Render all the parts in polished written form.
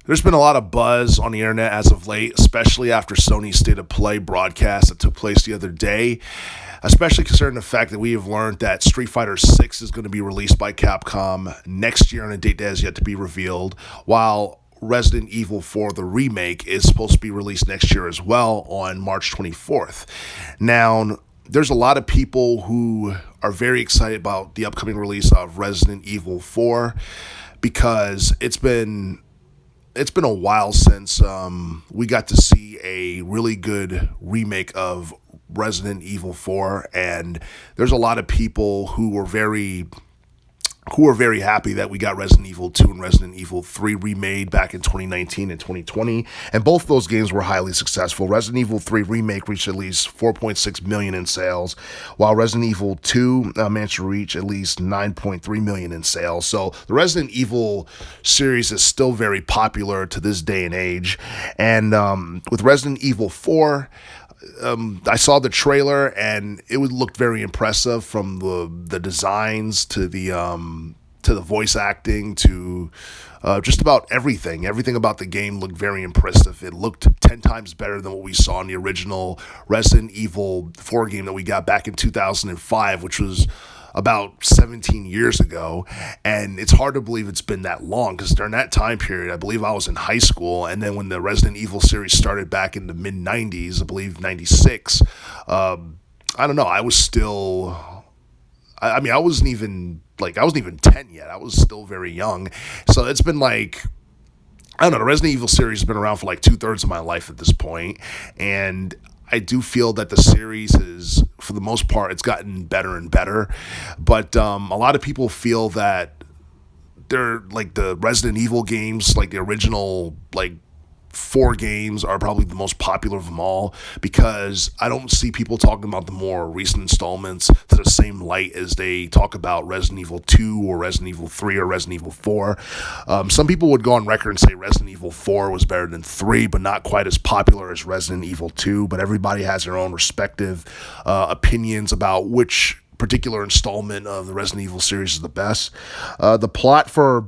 There's been a lot of buzz on the internet as of late, especially after Sony's State of Play broadcast that took place the other day, especially considering the fact that we have learned that Street Fighter 6 is going to be released by Capcom next year on a date that has yet to be revealed, while Resident Evil 4, the remake, is supposed to be released next year as well on March 24th. Now, there's a lot of people who are very excited about the upcoming release of Resident Evil 4 because it's been a while since we got to see a really good remake of Resident Evil 4, and there's a lot of people who are very happy that we got Resident Evil 2 and Resident Evil 3 remade back in 2019 and 2020, and both of those games were highly successful. Resident Evil 3 Remake reached at least 4.6 million in sales, while Resident Evil 2 managed to reach at least 9.3 million in sales. So the Resident Evil series is still very popular to this day and age, and with Resident Evil 4, I saw the trailer and it looked very impressive, from the designs to the voice acting to just about everything. Everything about the game looked very impressive. It looked 10 times better than what we saw in the original Resident Evil 4 game that we got back in 2005, which was about 17 years ago, and it's hard to believe it's been that long, because during that time period, I believe I was in high school, and then when the Resident Evil series started back in the mid-90s, I believe 96, I don't know, I was still, I mean, I wasn't even 10 yet, I was still very young, so it's been like, I don't know, the Resident Evil series has been around for like 2/3 of my life at this point, and I do feel that the series is, for the most part, it's gotten better and better. But a lot of people feel that they're like the Resident Evil games, like the original, like 4 games, are probably the most popular of them all, because I don't see people talking about the more recent installments to the same light as they talk about Resident Evil 2 or Resident Evil 3 or Resident Evil 4. Some people would go on record and say Resident Evil 4 was better than 3, but not quite as popular as Resident Evil 2, but everybody has their own respective opinions about which particular installment of the Resident Evil series is the best. The plot for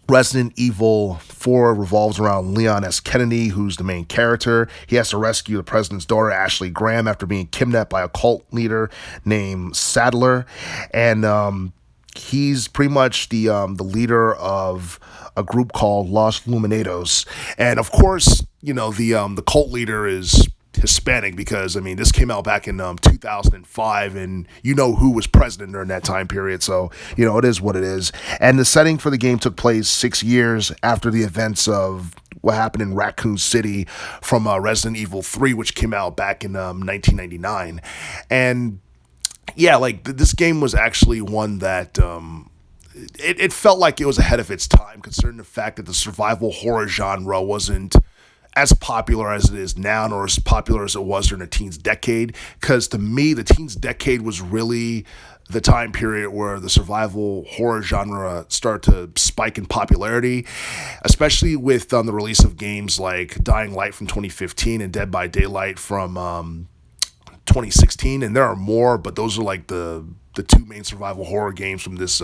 Resident Evil 4 revolves around Leon S. Kennedy, who's the main character. He has to rescue the president's daughter, Ashley Graham, after being kidnapped by a cult leader named Sadler. And he's pretty much the leader of a group called Los Luminados. And of course, the cult leader is Hispanic, because I mean, this came out back in 2005, and you know who was president during that time period, so it is what it is. And the setting for the game took place 6 years after the events of what happened in Raccoon City from Resident Evil 3, which came out back in 1999. And yeah, like this game was actually one that it felt like it was ahead of its time, considering the fact that the survival horror genre wasn't as popular as it is now, or as popular as it was during the teens decade. Because to me, the teens decade was really the time period where the survival horror genre started to spike in popularity, especially with the release of games like Dying Light from 2015 and Dead by Daylight from 2016. And there are more, but those are like the 2 main survival horror games from this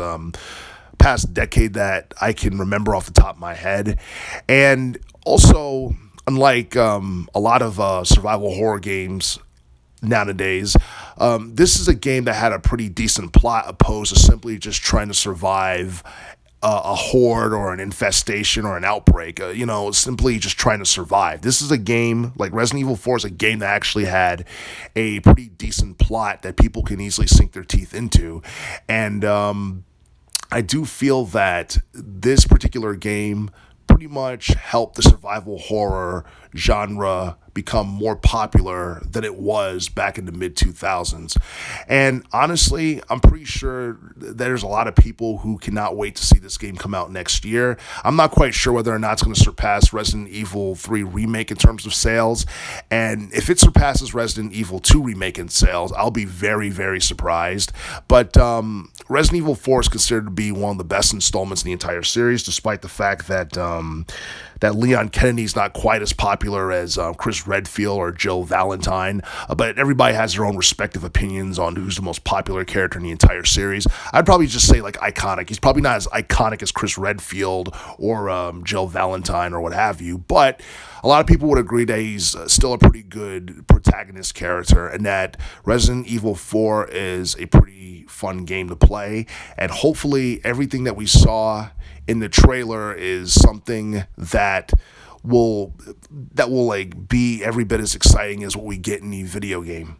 past decade that I can remember off the top of my head. And also, unlike a lot of survival horror games nowadays, this is a game that had a pretty decent plot, opposed to simply just trying to survive a horde or an infestation or an outbreak, simply just trying to survive. This is a game, like Resident Evil 4 is a game that actually had a pretty decent plot that people can easily sink their teeth into. And I do feel that this particular game pretty much helped the survival horror genre become more popular than it was back in the mid-2000s. And honestly, I'm pretty sure there's a lot of people who cannot wait to see this game come out next year. I'm not quite sure whether or not it's going to surpass Resident Evil 3 Remake in terms of sales. And if it surpasses Resident Evil 2 Remake in sales, I'll be very, very surprised. But Resident Evil 4 is considered to be one of the best installments in the entire series, despite the fact that that Leon Kennedy's not quite as popular as Chris Redfield or Jill Valentine, but everybody has their own respective opinions on who's the most popular character in the entire series. I'd probably just say like iconic. He's probably not as iconic as Chris Redfield or Jill Valentine or what have you, but a lot of people would agree that he's still a pretty good protagonist character, and that Resident Evil 4 is a pretty fun game to play, and hopefully everything that we saw in the trailer is something that will like be every bit as exciting as what we get in the video game.